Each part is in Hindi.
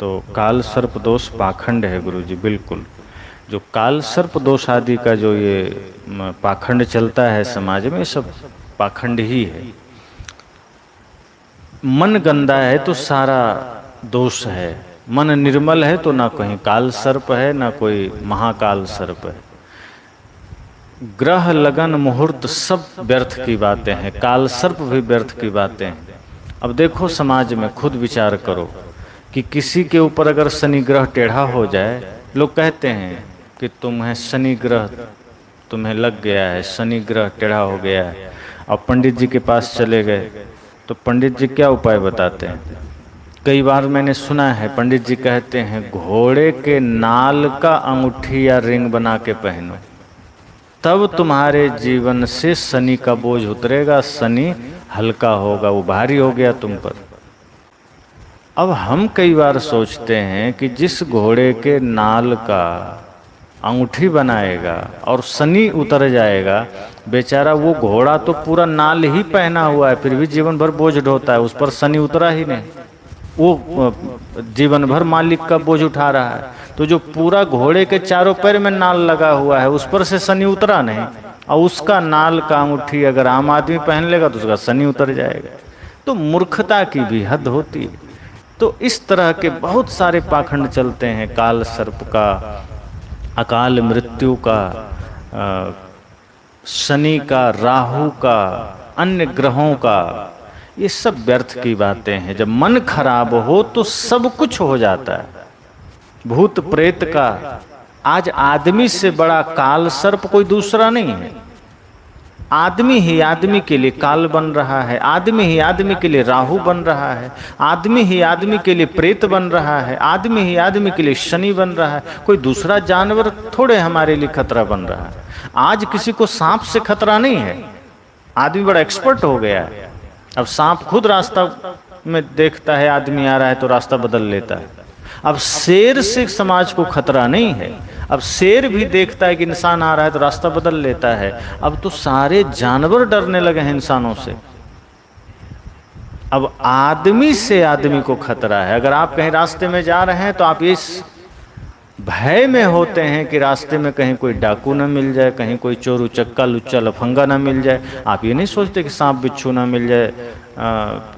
तो काल सर्प दोष पाखंड है गुरु जी, बिल्कुल। जो काल सर्प दोष आदि का जो ये पाखंड चलता है समाज में, सब पाखंड ही है। मन गंदा है तो सारा दोष है, मन निर्मल है तो ना कहीं काल सर्प है ना कोई महाकाल सर्प है। ग्रह लगन मुहूर्त सब व्यर्थ की बातें हैं, काल सर्प भी व्यर्थ की बातें हैं। अब देखो समाज में खुद विचार करो कि किसी के ऊपर अगर शनि ग्रह टेढ़ा हो जाए, लोग कहते हैं कि तुम्हें शनि ग्रह तुम्हें लग गया है, शनि ग्रह टेढ़ा हो गया है। अब पंडित जी के पास चले गए तो पंडित जी क्या उपाय बताते हैं? कई बार मैंने सुना है पंडित जी कहते हैं घोड़े के नाल का अंगूठी या रिंग बना के पहनो, तब तुम्हारे जीवन से शनि का बोझ उतरेगा, शनि हल्का होगा, वो भारी हो गया तुम पर। अब हम कई बार सोचते हैं कि जिस घोड़े के नाल का अंगूठी बनाएगा और शनि उतर जाएगा, बेचारा वो घोड़ा तो पूरा नाल ही पहना हुआ है, फिर भी जीवन भर बोझ ढोता है, उस पर शनि उतरा ही नहीं, वो जीवन भर मालिक का बोझ उठा रहा है। तो जो पूरा घोड़े के चारों पैर में नाल लगा हुआ है, उस पर से शनि उतरा नहीं, और उसका नाल का अंगूठी अगर आम आदमी पहन लेगा तो उसका शनि उतर जाएगा। तो मूर्खता की भी हद होती है। तो इस तरह के बहुत सारे पाखंड चलते हैं, काल सर्प का, अकाल मृत्यु का, शनि का, राहु का, अन्य ग्रहों का, ये सब व्यर्थ की बातें हैं। जब मन खराब हो तो सब कुछ हो जाता है। भूत प्रेत का, आज आदमी से बड़ा काल सर्प कोई दूसरा नहीं है। आदमी ही आदमी के लिए काल बन रहा है, आदमी ही आदमी के लिए राहु बन रहा है, आदमी ही आदमी के लिए प्रेत बन रहा है, आदमी ही आदमी के लिए शनि बन रहा है। कोई दूसरा जानवर थोड़े हमारे लिए खतरा बन रहा है। आज किसी को सांप से खतरा नहीं है, आदमी बड़ा एक्सपर्ट हो गया है। अब सांप खुद रास्ता में देखता है आदमी आ रहा है तो रास्ता बदल लेता है। अब शेर से समाज को खतरा नहीं है, अब शेर भी देखता है कि इंसान आ रहा है तो रास्ता बदल लेता है। अब तो सारे जानवर डरने लगे हैं इंसानों से। अब आदमी से आदमी को खतरा है। अगर आप कहीं रास्ते में जा रहे हैं तो आप इस भय में होते हैं कि रास्ते में कहीं कोई डाकू ना मिल जाए, कहीं कोई चोर उचक्का लुच्चा लफंगा ना मिल जाए। आप ये नहीं सोचते कि सांप बिच्छू ना मिल जाए,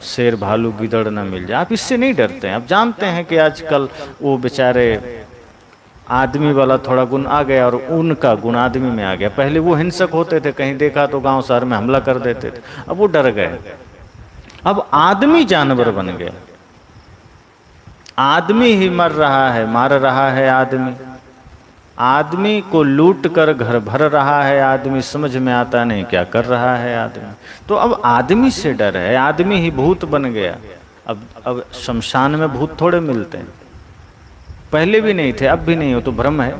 शेर भालू गिदड़ ना मिल जाए। आप इससे नहीं डरते हैं। आप जानते हैं कि आजकल वो बेचारे आदमी वाला थोड़ा गुण आ गया और उनका गुण आदमी में आ गया। पहले वो हिंसक होते थे, कहीं देखा तो गांव शहर में हमला कर देते थे, अब वो डर गए। अब आदमी जानवर बन गया, आदमी ही मर रहा है, मार रहा है आदमी, आदमी को लूट कर घर भर रहा है आदमी, समझ में आता नहीं क्या कर रहा है आदमी। तो अब आदमी से डर है, आदमी ही भूत बन गया। अब शमशान में भूत थोड़े मिलते हैं, पहले भी नहीं थे, अब भी नहीं हो, तो भ्रम है,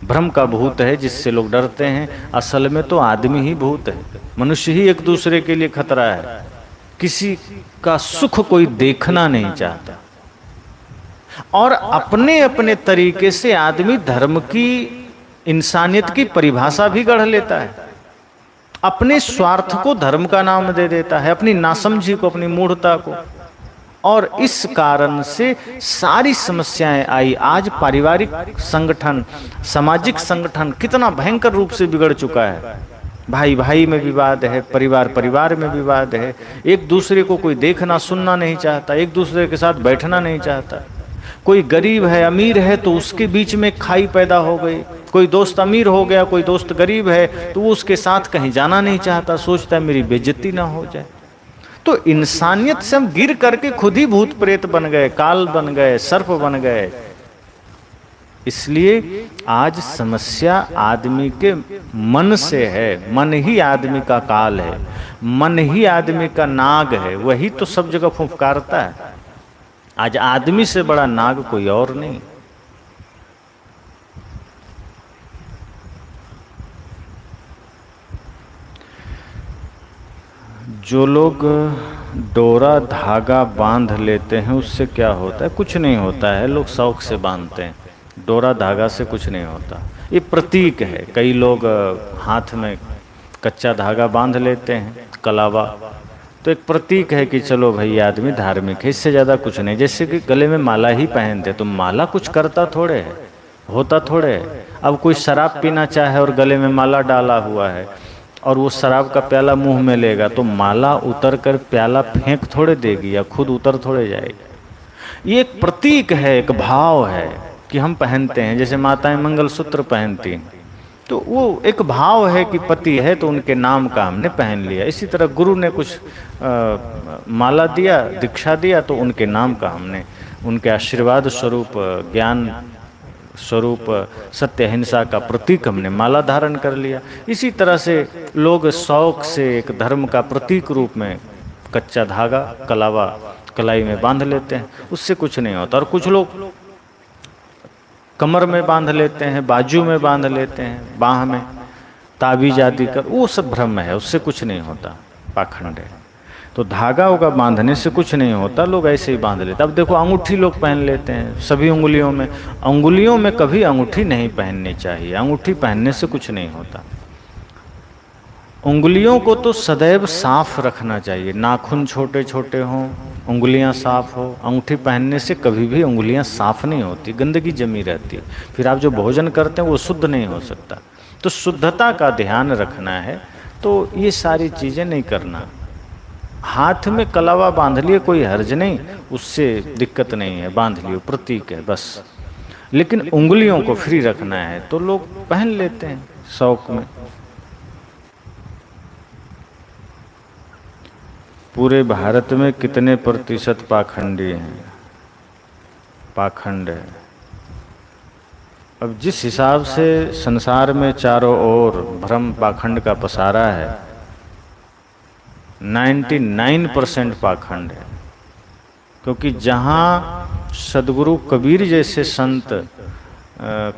भ्रम का भूत है जिससे लोग डरते हैं। असल में तो आदमी ही भूत है, मनुष्य ही एक दूसरे के लिए खतरा है। किसी का सुख कोई देखना नहीं चाहता, और अपने अपने तरीके से आदमी धर्म की, इंसानियत की परिभाषा भी गढ़ लेता है। अपने स्वार्थ को धर्म का नाम दे देता है, अपनी नासमझी को, अपनी मूढ़ता को, और इस कारण से सारी समस्याएं आई। आज पारिवारिक संगठन, सामाजिक संगठन कितना भयंकर रूप से बिगड़ चुका है। भाई भाई में विवाद है, परिवार परिवार में विवाद है, एक दूसरे को कोई देखना सुनना नहीं चाहता, एक दूसरे के साथ बैठना नहीं चाहता। कोई गरीब है, अमीर है तो उसके बीच में खाई पैदा हो गई। कोई दोस्त अमीर हो गया, कोई दोस्त गरीब है तो वो उसके साथ कहीं जाना नहीं चाहता, सोचता है मेरी बेइज्जती ना हो जाए। तो इंसानियत से हम गिर करके खुद ही भूत प्रेत बन गए, काल बन गए, सर्प बन गए। इसलिए आज समस्या आदमी के मन से है। मन ही आदमी का काल है, मन ही आदमी का नाग है, वही तो सब जगह फुफकारता है। आज आदमी से बड़ा नाग कोई और नहीं। जो लोग डोरा धागा बांध लेते हैं उससे क्या होता है? कुछ नहीं होता है, लोग शौक से बांधते हैं। डोरा धागा से कुछ नहीं होता, ये प्रतीक है। कई लोग हाथ में कच्चा धागा बांध लेते हैं, कलावा, तो एक प्रतीक है कि चलो भाई आदमी धार्मिक है, इससे ज़्यादा कुछ नहीं। जैसे कि गले में माला ही पहनते, तो माला कुछ करता थोड़े है, होता थोड़े है। अब कोई शराब पीना चाहे और गले में माला डाला हुआ है और वो शराब का प्याला मुंह में लेगा, तो माला उतर कर प्याला फेंक थोड़े देगी या खुद उतर थोड़े जाएगी। ये एक प्रतीक है, एक भाव है कि हम पहनते हैं। जैसे माताएं मंगलसूत्र पहनती हैं, तो वो एक भाव है कि पति है तो उनके नाम का हमने पहन लिया। इसी तरह गुरु ने कुछ माला दिया, दीक्षा दिया, तो उनके नाम का हमने, उनके आशीर्वाद स्वरूप, ज्ञान स्वरूप, सत्य अहिंसा का प्रतीक हमने माला धारण कर लिया। इसी तरह से लोग शौक से एक धर्म का प्रतीक रूप में कच्चा धागा कलावा कलाई में बांध लेते हैं, उससे कुछ नहीं होता। और कुछ लोग कमर में बांध लेते हैं, बाजू में बांध लेते हैं, बाह में ताबीज आदि कर, वो सब भ्रम है, उससे कुछ नहीं होता, पाखंड है। तो धागा होगा बांधने से कुछ नहीं होता, लोग ऐसे ही बांध लेते। अब देखो अंगूठी लोग पहन लेते हैं सभी उंगलियों में, अंगुलियों में कभी अंगूठी नहीं पहननी चाहिए, अंगूठी पहनने से कुछ नहीं होता। उंगलियों को तो सदैव साफ रखना चाहिए, नाखून छोटे छोटे हों, उंगलियां साफ हो। अंगूठी पहनने से कभी भी उंगलियां साफ नहीं होती, गंदगी जमी रहती है, फिर आप जो भोजन करते हैं वो शुद्ध नहीं हो सकता। तो शुद्धता का ध्यान रखना है, तो ये सारी चीज़ें नहीं करना। हाथ में कलावा बांध लिए कोई हर्ज नहीं, उससे दिक्कत नहीं है, बांध लियो, प्रतीक है बस। लेकिन उंगलियों को फ्री रखना है तो लोग पहन लेते हैं शौक में। पूरे भारत में कितने प्रतिशत पाखंडी हैं? पाखंड है। अब जिस हिसाब से संसार में चारों ओर भ्रम पाखंड का पसारा है, 99% पाखंड है। क्योंकि जहाँ सदगुरु कबीर जैसे संत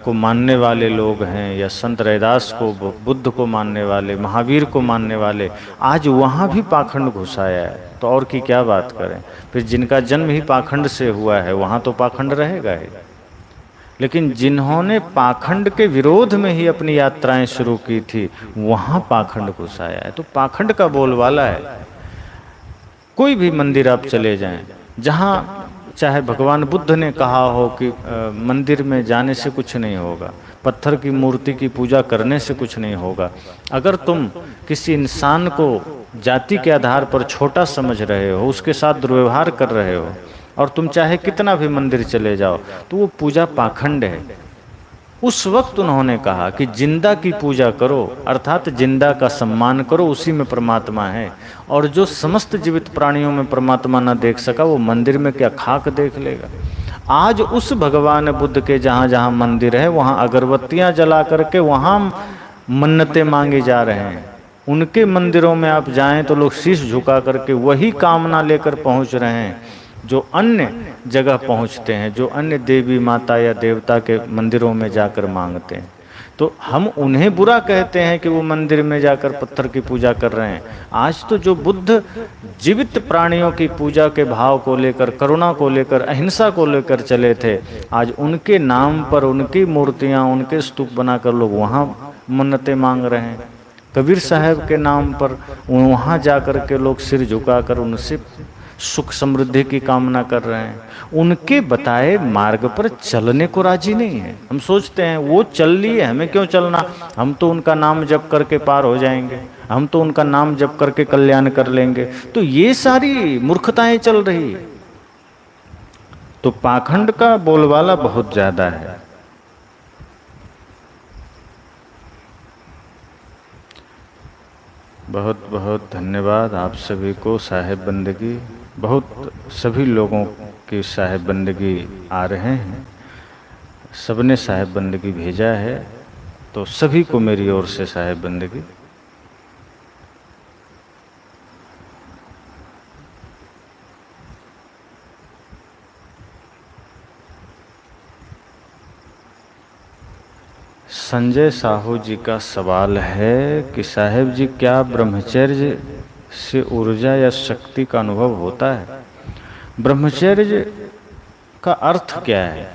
को मानने वाले लोग हैं, या संत रैदास को, बुद्ध को मानने वाले, महावीर को मानने वाले, आज वहाँ भी पाखंड घुसाया है, तो और की क्या बात करें। फिर जिनका जन्म ही पाखंड से हुआ है वहाँ तो पाखंड रहेगा ही। लेकिन जिन्होंने पाखंड के विरोध में ही अपनी यात्राएं शुरू की थी, वहाँ पाखंड घुसाया है। तो पाखंड का बोलबाला है। कोई भी मंदिर आप चले जाएं, जहाँ चाहे भगवान बुद्ध ने कहा हो कि मंदिर में जाने से कुछ नहीं होगा, पत्थर की मूर्ति की पूजा करने से कुछ नहीं होगा। अगर तुम किसी इंसान को जाति के आधार पर छोटा समझ रहे हो, उसके साथ दुर्व्यवहार कर रहे हो, और तुम चाहे कितना भी मंदिर चले जाओ, तो वो पूजा पाखंड है। उस वक्त उन्होंने कहा कि जिंदा की पूजा करो, अर्थात जिंदा का सम्मान करो, उसी में परमात्मा है। और जो समस्त जीवित प्राणियों में परमात्मा न देख सका, वो मंदिर में क्या खाक देख लेगा। आज उस भगवान बुद्ध के जहाँ जहाँ मंदिर है, वहाँ अगरबत्तियाँ जला करके वहाँ मन्नतें मांगे जा रहे हैं। उनके मंदिरों में आप जाएं तो लोग शीश झुका करके वही कामना लेकर पहुँच रहे हैं जो अन्य जगह पहुंचते हैं, जो अन्य देवी माता या देवता के मंदिरों में जाकर मांगते हैं। तो हम उन्हें बुरा कहते हैं कि वो मंदिर में जाकर पत्थर की पूजा कर रहे हैं। आज तो जो बुद्ध जीवित प्राणियों की पूजा के भाव को लेकर, करुणा को लेकर, अहिंसा को लेकर चले थे, आज उनके नाम पर उनकी मूर्तियां, उनके स्तूप बनाकर लोग वहाँ मन्नतें मांग रहे हैं। कबीर साहब के नाम पर वहाँ जाकर के लोग सिर झुकाकर उनसे सुख समृद्धि की कामना कर रहे हैं। उनके बताए मार्ग पर चलने को राजी नहीं है। हम सोचते हैं वो चल लिए, हमें क्यों चलना, हम तो उनका नाम जप करके पार हो जाएंगे, हम तो उनका नाम जप करके कल्याण कर लेंगे। तो ये सारी मूर्खताएं चल रही है। तो पाखंड का बोलबाला बहुत ज्यादा है। बहुत बहुत धन्यवाद आप सभी को। साहेब बंदगी, बहुत सभी लोगों की साहेब बंदगी आ रहे हैं, सबने साहेब बंदगी भेजा है, तो सभी को मेरी ओर से साहेब बंदगी। संजय साहू जी का सवाल है कि साहेब जी, क्या ब्रह्मचर्य से ऊर्जा या शक्ति का अनुभव होता है? ब्रह्मचर्य का अर्थ क्या है?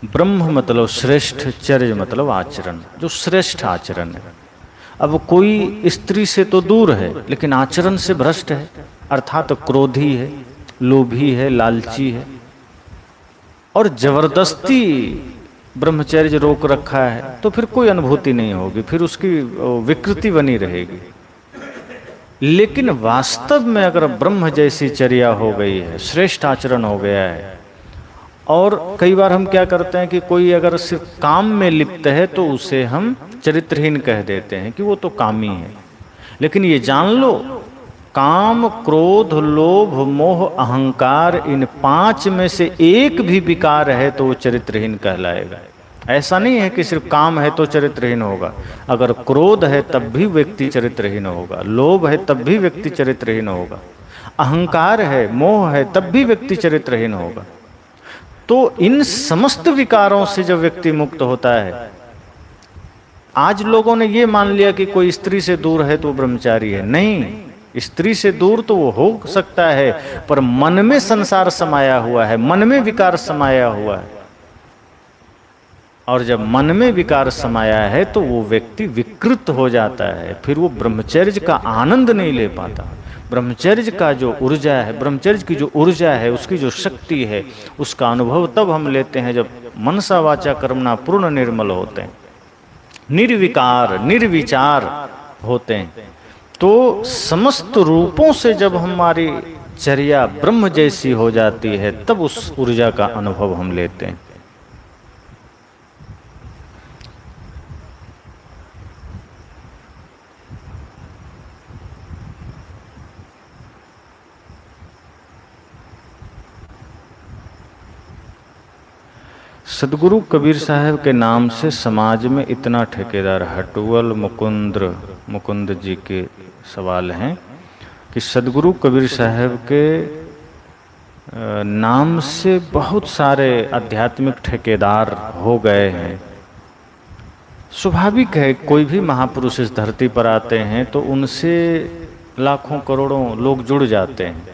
ब्रह्म मतलब श्रेष्ठ, चर्य मतलब आचरण, जो श्रेष्ठ आचरण है। अब कोई स्त्री से तो दूर है लेकिन आचरण से भ्रष्ट है, अर्थात क्रोधी है, लोभी है, लालची है, और जबरदस्ती ब्रह्मचर्य रोक रखा है, तो फिर कोई अनुभूति नहीं होगी, फिर उसकी विकृति बनी रहेगी। लेकिन वास्तव में अगर ब्रह्म जैसी चर्या हो गई है, श्रेष्ठ आचरण हो गया है, और कई बार हम क्या करते हैं कि कोई अगर सिर्फ काम में लिप्त है तो उसे हम चरित्रहीन कह देते हैं कि वो तो कामी है। लेकिन ये जान लो, काम, क्रोध, लोभ, मोह, अहंकार, इन 5 में से एक भी विकार है तो वो चरित्रहीन कहलाएगा। ऐसा नहीं है कि सिर्फ काम है तो चरित्रहीन होगा। अगर क्रोध है तब भी व्यक्ति चरित्रहीन होगा, लोभ है तब भी व्यक्ति चरित्रहीन होगा, अहंकार है, मोह है, तब भी व्यक्ति चरित्रहीन होगा। तो इन समस्त विकारों से जब व्यक्ति मुक्त होता है, आज लोगों ने ये मान लिया कि कोई स्त्री से दूर है तो ब्रह्मचारी है। नहीं, स्त्री से दूर तो वो हो सकता है, पर मन में संसार समाया हुआ है, मन में विकार समाया हुआ है, और जब मन में विकार समाया है तो वो व्यक्ति विकृत हो जाता है, फिर वो ब्रह्मचर्य का आनंद नहीं ले पाता। ब्रह्मचर्य का जो ऊर्जा है, ब्रह्मचर्य की जो ऊर्जा है, उसकी जो शक्ति है, उसका अनुभव तब हम लेते हैं जब मनसा वाचा कर्मणा पूर्ण निर्मल होते हैं, निर्विकार निर्विचार होते हैं। तो समस्त रूपों से जब हमारी चर्या ब्रह्म जैसी हो जाती है, तब उस ऊर्जा का अनुभव हम लेते हैं। सदगुरु कबीर साहब के नाम से समाज में इतना ठेकेदार, हटुअल मुकुंद जी के सवाल हैं कि सदगुरु कबीर साहब के नाम से बहुत सारे आध्यात्मिक ठेकेदार हो गए हैं। स्वाभाविक है, कोई भी महापुरुष इस धरती पर आते हैं तो उनसे लाखों करोड़ों लोग जुड़ जाते हैं,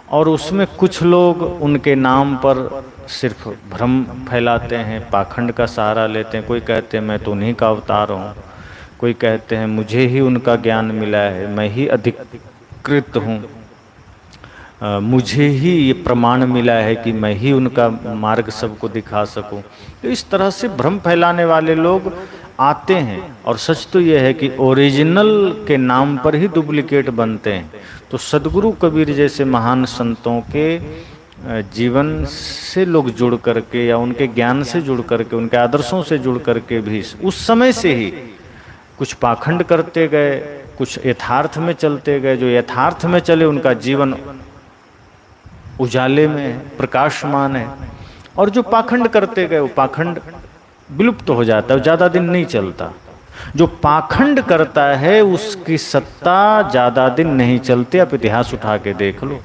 और उसमें कुछ लोग उनके नाम पर सिर्फ भ्रम फैलाते हैं, पाखंड का सहारा लेते हैं। कोई कहते हैं मैं तो उन्हीं का अवतार हूँ, कोई कहते हैं मुझे ही उनका ज्ञान मिला है, मैं ही अधिकृत हूँ, मुझे ही ये प्रमाण मिला है कि मैं ही उनका मार्ग सबको दिखा सकूं। तो इस तरह से भ्रम फैलाने वाले लोग आते हैं, और सच तो ये है कि ओरिजिनल के नाम पर ही डुप्लीकेट बनते हैं। तो सदगुरु कबीर जैसे महान संतों के जीवन से लोग जुड़ करके, या उनके ज्ञान से जुड़ करके, उनके आदर्शों से जुड़ करके भी उस समय से ही कुछ पाखंड करते गए, कुछ यथार्थ में चलते गए। जो यथार्थ में चले उनका जीवन उजाले में है, प्रकाशमान है, और जो पाखंड करते गए वो पाखंड विलुप्त हो जाता है, ज़्यादा दिन नहीं चलता। जो पाखंड करता है उसकी सत्ता ज़्यादा दिन नहीं चलती। आप इतिहास उठा के देख लो,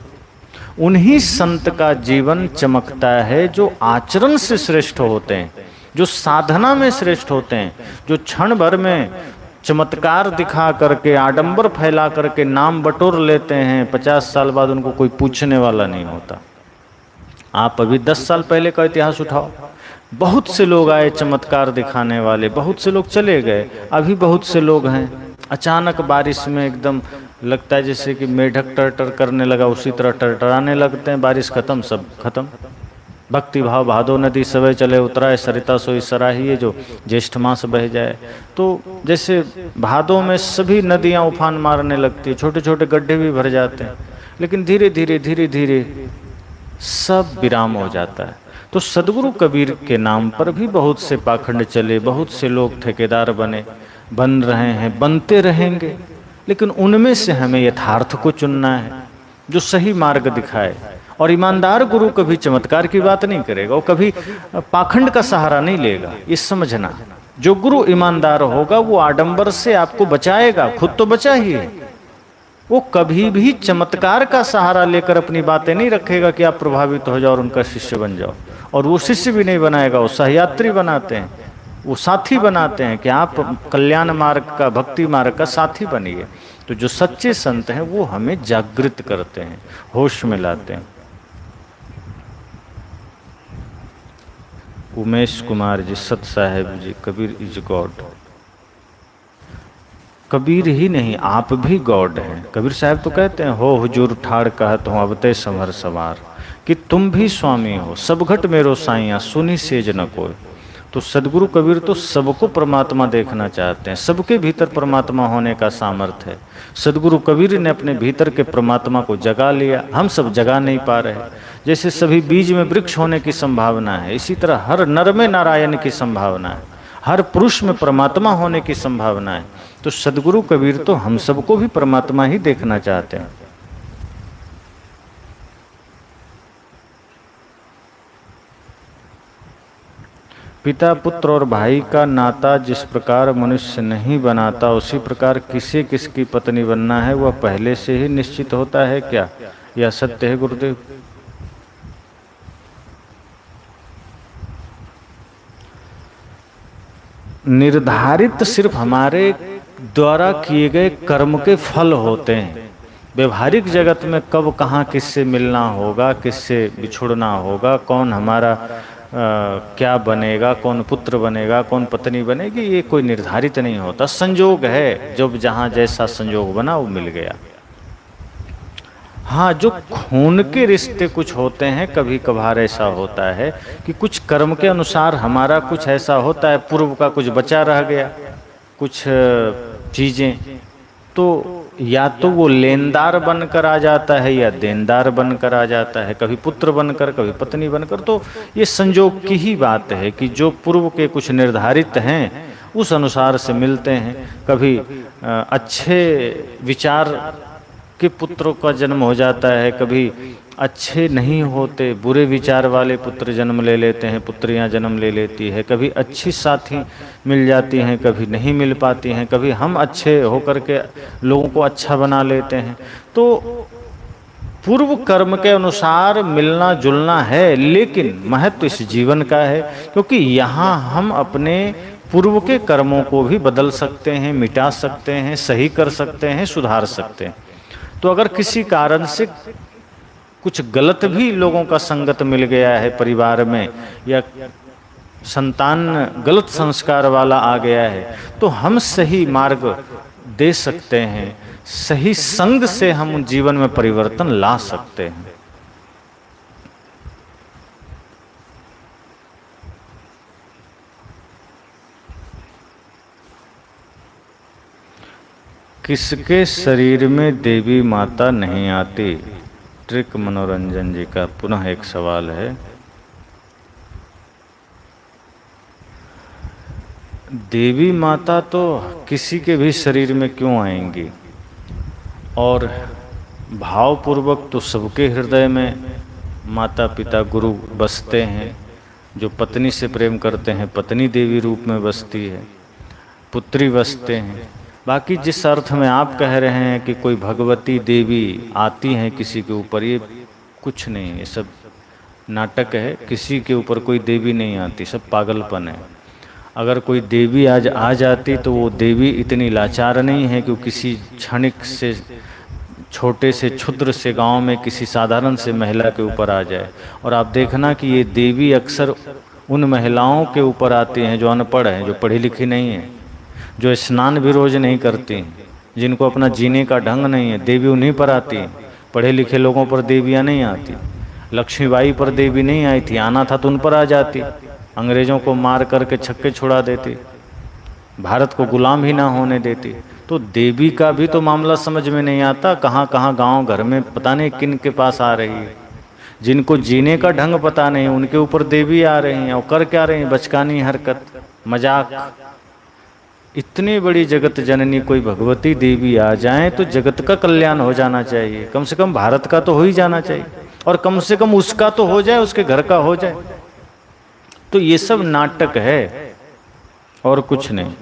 उन्हीं संत का जीवन चमकता है जो आचरण से श्रेष्ठ होते हैं, जो साधना में श्रेष्ठ होते हैं, जो क्षण भर में चमत्कार दिखा करके, आडंबर फैला करके नाम बटोर लेते हैं, 50 साल बाद उनको कोई पूछने वाला नहीं होता। आप अभी 10 साल पहले का इतिहास उठाओ, बहुत से लोग आए चमत्कार दिखाने वाले, बहुत से लोग चले गए, अभी बहुत से लोग हैं। अचानक बारिश में एकदम लगता है जैसे कि मेढक टरटर करने लगा, उसी तरह टरटराने लगते हैं, बारिश खत्म, सब खत्म। भक्ति भाव भादो नदी सवे चले उतराए, सरिता सोई सराहिए, जो ज्येष्ठ मास बह जाए। तो जैसे भादों में सभी नदियां उफान मारने लगती है, छोटे छोटे गड्ढे भी भर जाते हैं, लेकिन धीरे धीरे सब विराम हो जाता है। तो सदगुरु कबीर के नाम पर भी बहुत से पाखंड चले, बहुत से लोग ठेकेदार बने, बन रहे हैं, बनते रहेंगे, लेकिन उनमें से हमें यथार्थ को चुनना है जो सही मार्ग दिखाए। और ईमानदार गुरु कभी चमत्कार की बात नहीं करेगा, वो कभी पाखंड का सहारा नहीं लेगा, ये समझना। जो गुरु ईमानदार होगा वो आडंबर से आपको बचाएगा, खुद तो बचा ही है। वो कभी भी चमत्कार का सहारा लेकर अपनी बातें नहीं रखेगा कि आप प्रभावित हो जाओ और उनका शिष्य बन जाओ। और वो शिष्य भी नहीं बनाएगा, वो सहयात्री बनाते हैं, वो साथी बनाते हैं कि आप कल्याण मार्ग का, भक्ति मार्ग का साथी बनिए। तो जो सच्चे संत हैं वो हमें जागृत करते हैं, होश में लाते हैं। उमेश कुमार जी, सत साहेब जी, कबीर इज गॉड। कबीर ही नहीं, आप भी गॉड हैं। कबीर साहब तो कहते हैं, हो हुजूर ठाड़ कहत हूँ अब ते संभर सवार, कि तुम भी स्वामी हो, सब घट मेरो साइया सुनी सेज न कोई। तो सदगुरु कबीर तो सबको परमात्मा देखना चाहते हैं, सबके भीतर परमात्मा होने का सामर्थ्य है। सदगुरु कबीर ने अपने भीतर के परमात्मा को जगा लिया, हम सब जगा नहीं पा रहे। जैसे सभी बीज में वृक्ष होने की संभावना है, इसी तरह हर नर में नारायण की संभावना है, हर पुरुष में परमात्मा होने की संभावना है। तो सदगुरु कबीर तो हम सबको भी परमात्मा ही देखना चाहते हैं। पिता पुत्र और भाई का नाता जिस प्रकार मनुष्य नहीं बनाता, उसी प्रकार किसे किसकी पत्नी बनना है वह पहले से ही निश्चित होता है क्या, यह सत्य है गुरुदेव? निर्धारित सिर्फ हमारे द्वारा किए गए कर्म के फल होते हैं। व्यवहारिक जगत में कब कहाँ किससे मिलना होगा, किससे बिछुड़ना होगा, कौन हमारा क्या बनेगा, कौन पुत्र बनेगा, कौन पत्नी बनेगी, ये कोई निर्धारित नहीं होता। संयोग है, जब जहाँ जैसा संयोग बना वो मिल गया। हाँ, जो खून के रिश्ते कुछ होते हैं, कभी कभार ऐसा होता है कि कुछ कर्म के अनुसार हमारा कुछ ऐसा होता है, पूर्व का कुछ बचा रह गया, कुछ चीज़ें, तो या तो वो लेनदार बनकर आ जाता है या देनदार बनकर आ जाता है, कभी पुत्र बनकर कभी पत्नी बनकर। तो ये संयोग की ही बात है कि जो पूर्व के कुछ निर्धारित हैं उस अनुसार से मिलते हैं। कभी अच्छे विचार के पुत्रों का जन्म हो जाता है, कभी अच्छे नहीं होते बुरे विचार वाले पुत्र जन्म ले लेते हैं, पुत्रियां जन्म ले लेती है। कभी अच्छी साथी मिल जाती हैं, कभी नहीं मिल पाती हैं, कभी हम अच्छे होकर के लोगों को अच्छा बना लेते हैं। तो पूर्व कर्म के अनुसार मिलना जुलना है, लेकिन महत्व इस जीवन का है, क्योंकि यहाँ हम अपने पूर्व के कर्मों को भी बदल सकते हैं, मिटा सकते हैं, सही कर सकते हैं, सुधार सकते हैं। तो अगर किसी कारण से कुछ गलत भी लोगों का संगत मिल गया है परिवार में, या संतान गलत संस्कार वाला आ गया है, तो हम सही मार्ग दे सकते हैं, सही संग से हम जीवन में परिवर्तन ला सकते हैं। किसके शरीर में देवी माता नहीं आती? ट्रिक मनोरंजन जी का पुनः एक सवाल है। देवी माता तो किसी के भी शरीर में क्यों आएंगी, और भावपूर्वक तो सबके हृदय में माता पिता गुरु बसते हैं। जो पत्नी से प्रेम करते हैं पत्नी देवी रूप में बसती है, पुत्री बसते हैं। बाकी जिस अर्थ में आप कह रहे हैं कि कोई भगवती देवी आती हैं किसी के ऊपर, ये कुछ नहीं, ये सब नाटक है। किसी के ऊपर कोई देवी नहीं आती, सब पागलपन है। अगर कोई देवी आज आ जाती तो वो देवी इतनी लाचार नहीं है कि वो किसी क्षणिक से छोटे से क्षुद्र से गांव में किसी साधारण से महिला के ऊपर आ जाए। और आप देखना कि ये देवी अक्सर उन महिलाओं के ऊपर आती हैं जो अनपढ़ हैं, जो पढ़ी लिखी नहीं है, जो स्नान भी रोज नहीं करती, जिनको अपना जीने का ढंग नहीं है, देवी उन्हीं पर आती है। पढ़े लिखे लोगों पर देवियाँ नहीं आती। लक्ष्मीबाई पर देवी नहीं आई थी, आना था तो उन पर आ जाती, अंग्रेजों को मार करके छक्के छुड़ा देती, भारत को गुलाम ही ना होने देती। तो देवी का भी तो मामला समझ में नहीं आता, कहाँ कहाँ गांव घर में पता नहीं किन के पास आ रही है। जिनको जीने का ढंग पता नहीं उनके ऊपर देवी आ रही हैं, और कर क्या रही हैं? बचकानी हरकत, मजाक। इतनी बड़ी जगत जननी कोई भगवती देवी आ जाए तो जगत का कल्याण हो जाना चाहिए, कम से कम भारत का तो हो ही जाना चाहिए, और कम से कम उसका तो हो जाए, उसके घर का हो जाए। तो ये सब नाटक है और कुछ नहीं।